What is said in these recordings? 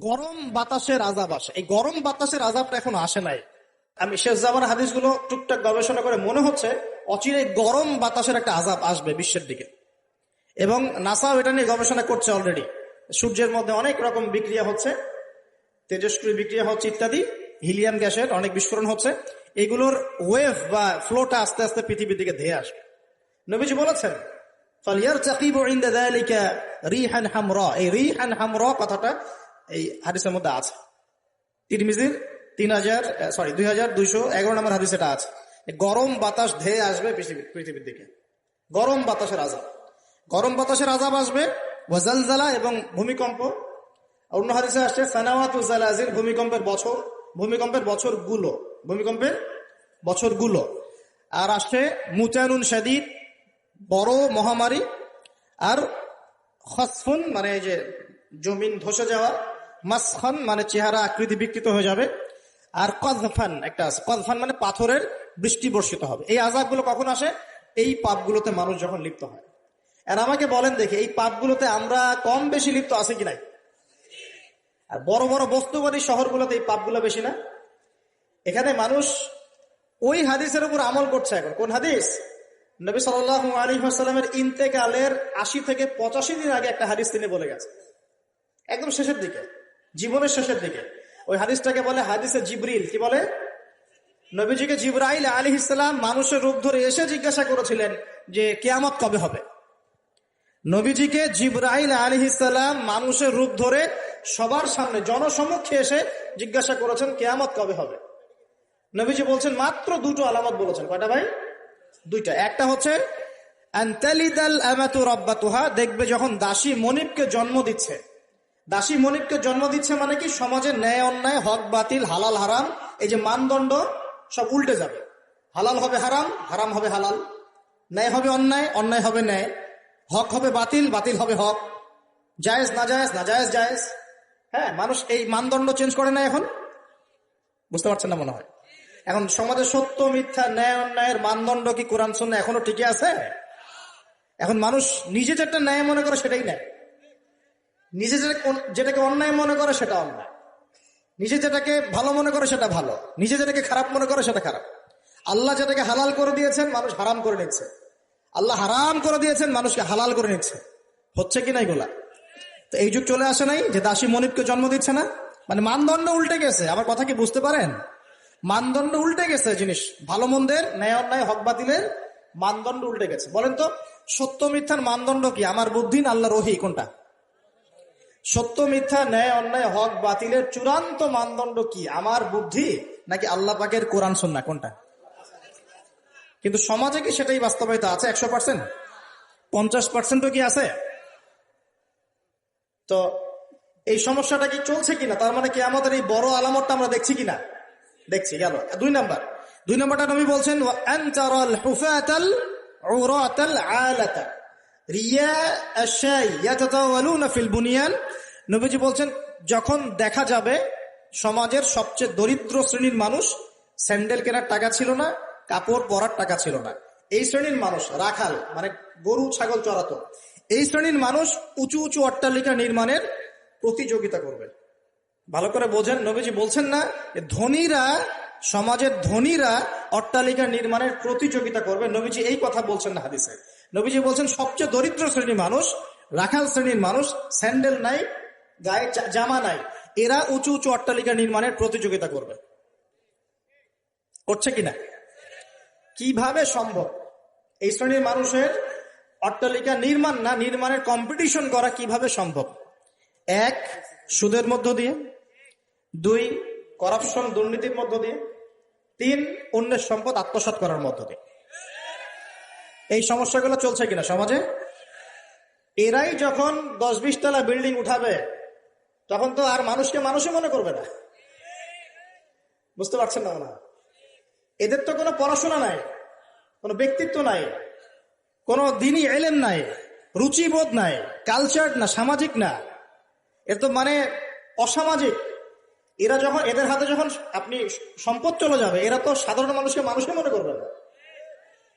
গরম বাতাসের আযাব আসে। এই গরম বাতাসের আযাবটা এখনো আসে নাই। আমি শেষ জামানার হাদিসগুলো টুকটাক গবেষণা করে মনে হচ্ছে অচিরে গরম বাতাসের একটা আযাব আসবে বিশ্বের দিকে, এবং নাসাও এটা নিয়ে গবেষণা করছে অলরেডি। সূর্যের মধ্যে অনেক রকম বিক্রিয়া হচ্ছে, তেজস্ক্রিয় বিক্রিয়া হচ্ছে ইত্যাদি, হিলিয়াম গ্যাসের অনেক বিস্ফোরণ হচ্ছে। এগুলোর ওয়েভ বা ফ্লোটা আস্তে আস্তে পৃথিবীর দিকে ধেয়ে আসবে। নবীজি বলেছেন ফালিয়ারতাকিবু ইনদা যালিকা রিহান হামরা। এই রিহান হামরা কথাটা এই হাদিসের মধ্যে আছে। তিরমিজির 2211 নম্বর হাদিস এটা আছে। গরম বাতাস ধেয়ে আসবে পৃথিবীর দিকে, গরম বাতাসের আযাব। গরম বাতাসের আযাব আসবে, ওয়াজালজালা এবং ভূমিকম্প। অন্য হাদিসে আসছে সানাওয়াতু জালাজিল, ভূমিকম্পের বছরগুলো। আর আসছে মুতানুন শাদীদ, বড় মহামারী। আর খসফুন মানে এই যে জমিন ধসে যাওয়া, মাসখান মানে চেহারা আকৃতি বিকৃত হয়ে যাবে। আর কযফান একটা আছে, কযফান মানে পাথরের বৃষ্টি বর্ষিত হবে। এই আযাবগুলো কখন আসে? এই পাপগুলোতে মানুষ যখন লিপ্ত হয়। আর আমাকে বলেন দেখি, এই পাপগুলোতে আমরা কম বেশি লিপ্ত আছে কি নাই? আর বড় বড় বস্তুবাদী শহরগুলোতে এই পাপগুলো বেশি না? এখানে মানুষ ওই হাদিসের উপর আমল করছে। এখন কোন হাদিস? নবী সাল্লাল্লাহু আলাইহি ওয়াসাল্লামের ইন্তেকালের ৮০ থেকে ৮৫ দিন আগে একটা হাদিস তিনি বলে গেছে, একদম শেষের দিকে, জীবনের শেষের দিকে। ওই হাদিসটাকে বলে হাদিসে জিবরিল। কি বলে? নবীজিকে জিবরাইল আলাইহিস সালাম মানুষের রূপ ধরে এসে জিজ্ঞাসা করেছিলেন যে কিয়ামত কবে হবে। নবীজিকে জিবরাইল আলাইহিস সালাম মানুষের রূপ ধরে সবার সামনে জনসমক্ষে এসে জিজ্ঞাসা করেছেন কিয়ামত কবে হবে। নবীজি বলছেন মাত্র দুটো আলামত বলেছেন। কয়টা ভাই? দুইটা। একটা হচ্ছে আনতালিদাল আমাতু রাব্বাতুহা, দেখবে যখন দাসী মনিবকে জন্ম দিচ্ছে। দাসী মনিবকে জন্ম দিচ্ছে মানে কি? সমাজের ন্যায় অন্যায়, হক বাতিল, হালাল হারাম, এই যে মানদণ্ড সব উল্টে যাবে। হালাল হবে হারাম, হারাম হবে হালাল, ন্যায় হবে অন্যায়, অন্যায় হবে ন্যায়, হক হবে বাতিল, বাতিল হবে হক, জায়েজ নাজায়েজ, নাজায়েজ জায়েজ। হ্যাঁ, মানুষ এই মানদণ্ড চেঞ্জ করে না এখন। বুঝতে পারছেন না মনে হয়? এখন সমাজে সত্য মিথ্যা, ন্যায় অন্যায়ের মানদণ্ড কি কোরআন সুন্নাহ এখনো টিকে আছে? এখন মানুষ নিজে যেটা ন্যায় মনে করে সেটাই ন্যায়, নিজে যেটাকে অন্যায় মনে করে সেটা অন্যায়, নিজে যেটাকে ভালো মনে করে সেটা ভালো, নিজে যেটাকে খারাপ মনে করে সেটা খারাপ। আল্লাহ যেটাকে হালাল করে দিয়েছেন মানুষ হারাম করে নিচ্ছে, আল্লাহ হারাম করে দিয়েছেন মানুষকে হালাল করে নিচ্ছে। হচ্ছে কি না এগুলা? তো এই যুগ চলে আসে নাই যে দাসী মনিবকে জন্ম দিচ্ছে না? মানে মানদণ্ড উল্টে গেছে। আমার কথা কি বুঝতে পারেন? মানদণ্ড উল্টে গেছে। জিনিস ভালো মন্দের, ন্যায় অন্যায়, হক বাতিলের মানদণ্ড উল্টে গেছে। বলেন তো সত্য মিথ্যার মানদণ্ড কি? আমার বুদ্ধি না আল্লাহর ওহী? কোনটা? সত্য মিথ্যা, ন্যায় অন্যায়, হক বাতিলের চূড়ান্ত মানদণ্ড কি? আমার বুদ্ধি নাকি আল্লাহ পাকের কোরআন সুন্নাহ? কোনটা? কিন্তু সমাজে কি সেটাই বাস্তবায়িত আছে 100%? 50%ও কি আছে? তো এই সমস্যাটা কি চলছে কিনা? তার মানে কি আমাদের এই বড় আলামতটা আমরা দেখছি কিনা? দেখছি। গেল দুই নাম্বারটা। নবী বলছেন আনতারাল হুফাতাল উরাতাল আলাতা রিয়া আশাই ইয়াতাতাওয়ালুনা ফিল বুনিয়ান। নবীজি বলছেন যখন দেখা যাবে সমাজের সবচেয়ে দরিদ্র শ্রেণীর মানুষ, স্যান্ডেল কেনার টাকা ছিল না, কাপড় পরার টাকা ছিল না, এই শ্রেণীর মানুষ, রাখাল মানে গরু ছাগল চড়াতো, এই শ্রেণীর মানুষ উঁচু উঁচু অট্টালিকা নির্মাণের প্রতিযোগিতা করবে। ভালো করে বোঝেন, নবীজি বলছেন না ধনীরা, সমাজের ধনীরা অট্টালিকা নির্মাণের প্রতিযোগিতা করবে। নবীজি এই কথা বলছেন না হাদিসে। নবীজি বলছেন সবচেয়ে দরিদ্র শ্রেণীর মানুষ, রাখাল শ্রেণীর মানুষ, স্যান্ডেল নাই, গায়ে জামা নাই, এরা উঁচু উঁচু অট্টালিকা নির্মাণের প্রতিযোগিতা করবে। করছে কিনা? কিভাবে সম্ভব? এই শ্রেণীর মানুষের অট্টালিকা নির্মাণ না, নির্মাণের কম্পিটিশন করা কিভাবে সম্ভব? 1, সুদের মধ্য দিয়ে; 2, করাপশন দুর্নীতির মধ্য দিয়ে; 3, অন্যের সম্পদ আত্মসাৎ করার মধ্য দিয়ে। এই সমস্যাগুলো চলছে কিনা সমাজে? এরাই যখন 10-20 তলা বিল্ডিং উঠাবে তখন তো আর মানুষকে মানুষই মনে করবে না। বুঝতে পারছেন না? এদের তো কোনো পড়াশোনা নাই, কোনো ব্যক্তিত্ব নাই, কোনো দিনই এলেম নাই, রুচিবোধ নাই, কালচার না, সামাজিক না, এর তো মানে অসামাজিক। এরা যখন, এদের হাতে যখন আপনি সম্পদ চলে যাবে, এরা তো সাধারণ মানুষকে মানুষই মনে করবে না,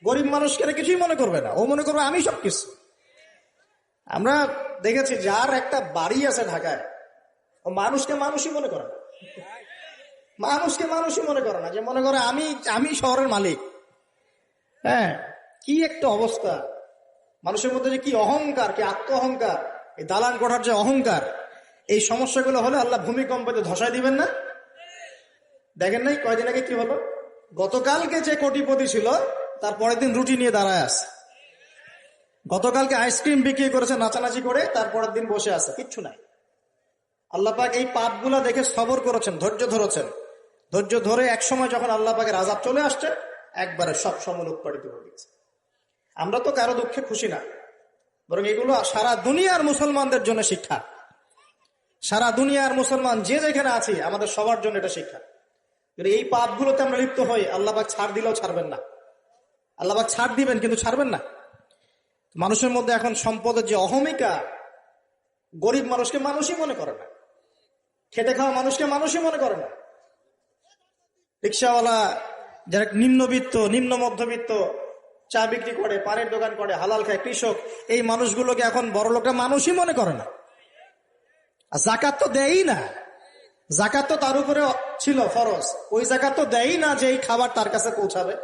গরিব মানুষকে কিছুই মনে করবে না, ও মনে করবে আমি সবকিছু। আমরা দেখেছি যার একটা বাড়ি আছে ঢাকায়, ও মানুষকে মানুষই মনে করে না, মানুষকে মানুষই মনে করে না, যে মনে করে আমি আমি শহরের মালিক। হ্যাঁ, কি একটা অবস্থা মানুষের মধ্যে, যে কি অহংকার, কি আত্ম অহংকার, এই দালান কোঠার যে অহংকার, এই সমস্যাগুলো হলে আল্লাহ ভূমিকম্পতে ধসায় দিবেন না? দেখেন নাই কয়দিন আগে কি হলো? গতকালকে যে কোটিপতি ছিল তার পরের দিন রুটি নিয়ে দাঁড়ায় আছে। গতকালকে আইসক্রিম বিক্রি করেছে নাচানাচি করে, তারপরের দিন বসে আছে, কিচ্ছু নাই। আল্লাহ পাক এই পাপগুলা দেখে সবর করেছেন, ধৈর্য ধরেছেন। ধৈর্য ধরে একসময় যখন আল্লাহ পাকের আযাব চলে আসছে, একবারে সব সময় উৎপাদিত হয়ে গেছে। আমরা তো কারো দুঃখে খুশি না, বরং এগুলো সারা দুনিয়ার মুসলমানদের জন্য শিক্ষা। সারা দুনিয়ার মুসলমান যে যেখানে আছি, আমাদের সবার জন্য এটা শিক্ষা। যদি এই পাপগুলোতে আমরা লিপ্ত হই, আল্লাহ পাক ছাড় দিলেও ছাড়বেন না। আল্লাহ পাক ছাড় দিবেন কিন্তু ছাড়বেন না। মানুষের মধ্যে এখন সম্পদের যে অহমিকা, গরিব মানুষকে মানুষই মনে করে না, খেটে খাওয়া মানুষকে মানুষই মনে করে না। রিক্সাওয়ালা, যারা নিম্নবিত্ত, নিম্ন মধ্যবিত্ত, চা বিক্রি করে, পানের দোকান করে, হালাল খায়, কৃষক, এই মানুষগুলোকে এখন বড় লোকরা মানুষই মনে করে না। আর জাকাত তো দেয়ই না, জাকাত তো তার উপরে ছিল ফরজ, ওই জাকাত তো দেয়ই না যে এই খাবার তার কাছে পৌঁছাবে।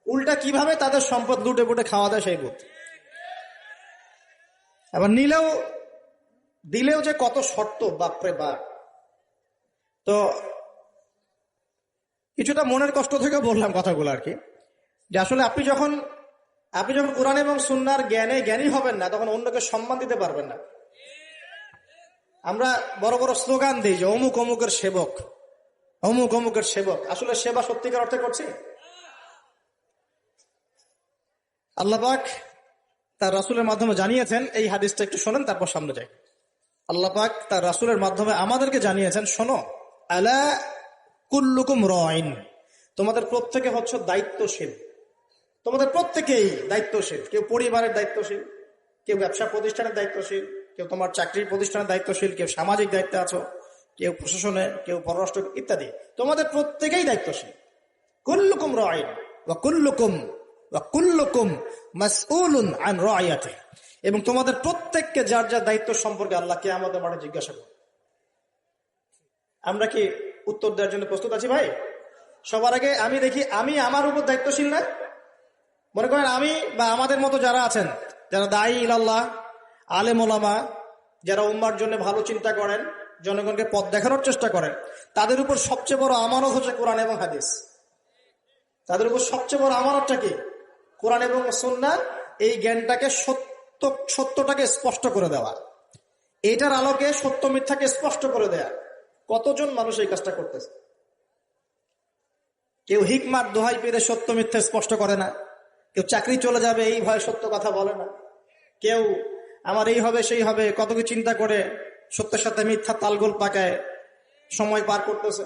উল্টা কিভাবে তাদের সম্পদ লুটে পুটে খাওয়া দেয় সেই বুদ্ধি। আবার দিলেও যে কত শর্ত, বাপরে বাপ। তো কিছুটা মনের কষ্ট থেকে বললাম কথাগুলো আর কি, যে আসলে আপনি যখন কোরআন এবং সুন্নাহর জ্ঞানী হবেন না, তখন অন্যকে সম্মান দিতে পারবেন না। আমরা বড় বড় স্লোগান দিই যে অমুক অমুকের সেবক, অমুক অমুকের সেবক। আসলে সেবা সত্যিকার অর্থে করছি? আল্লাহ পাক তার রাসূলের মাধ্যমে জানিয়েছেন, এই হাদিসটা একটু শোনেন তারপর সামনে যাই। আল্লাহ পাক তার রাসূলের মাধ্যমে আমাদেরকে জানিয়েছেন, শোনো, আলা কুল্লুকুম রাইন, তোমাদের প্রত্যেকে হচ্ছে দায়িত্বশীল। তোমাদের প্রত্যেকেই দায়িত্বশীল। কেউ পরিবারের দায়িত্বশীল, কেউ ব্যবসা প্রতিষ্ঠানের দায়িত্বশীল, কেউ তোমার চাকরির প্রতিষ্ঠানের দায়িত্বশীল, কেউ সামাজিক দায়িত্বে আছো, কেউ প্রশাসনে, কেউ পররাষ্ট্র ইত্যাদি। তোমাদের প্রত্যেকেই দায়িত্বশীল। কুল্লুকুম রাইন ওয়া কুল্লুকুম মাসউলুন আন রাইয়াতিহি, এবং তোমাদের প্রত্যেককে যার যার দায়িত্ব সম্পর্কে আল্লাহ কিয়ামতের মাঠে জিজ্ঞাসা করবে। আমরা কি উত্তর দেওয়ার জন্য প্রস্তুত আছি ভাই? সবার আগে আমি দেখি, আমি আমার উপর দায়িত্বশীল না? মনে করেন আমি বা আমাদের মতো যারা আছেন, যারা দায়ী ইলাল্লাহ, আলেম ওলামা, যারা উম্মার জন্য ভালো চিন্তা করেন, জনগণকে পথ দেখানোর চেষ্টা করেন, তাদের উপর সবচেয়ে বড় আমানত হচ্ছে কোরআন এবং হাদিস। তাদের উপর সবচেয়ে বড় আমানতটা কি? কোরআন এবং সুন্নাহ, এই জ্ঞানটাকে সত্যটাকে স্পষ্ট করে দেওয়া, এইটার আলোকে সত্য মিথ্যাকে স্পষ্ট করে দেয়া। কতজন মানুষ এই কাজটা করতেছে? কেউ হিকমার দোহাই পেরে সত্য মিথ্যা স্পষ্ট করে না, কেউ চাকরি চলে যাবে এই ভয়ে সত্য কথা বলে না, কেউ আমার এই হবে সেই হবে কত কিছু চিন্তা করে সত্যের সাথে মিথ্যা তালগোল পাকায় সময় পার করতেছে।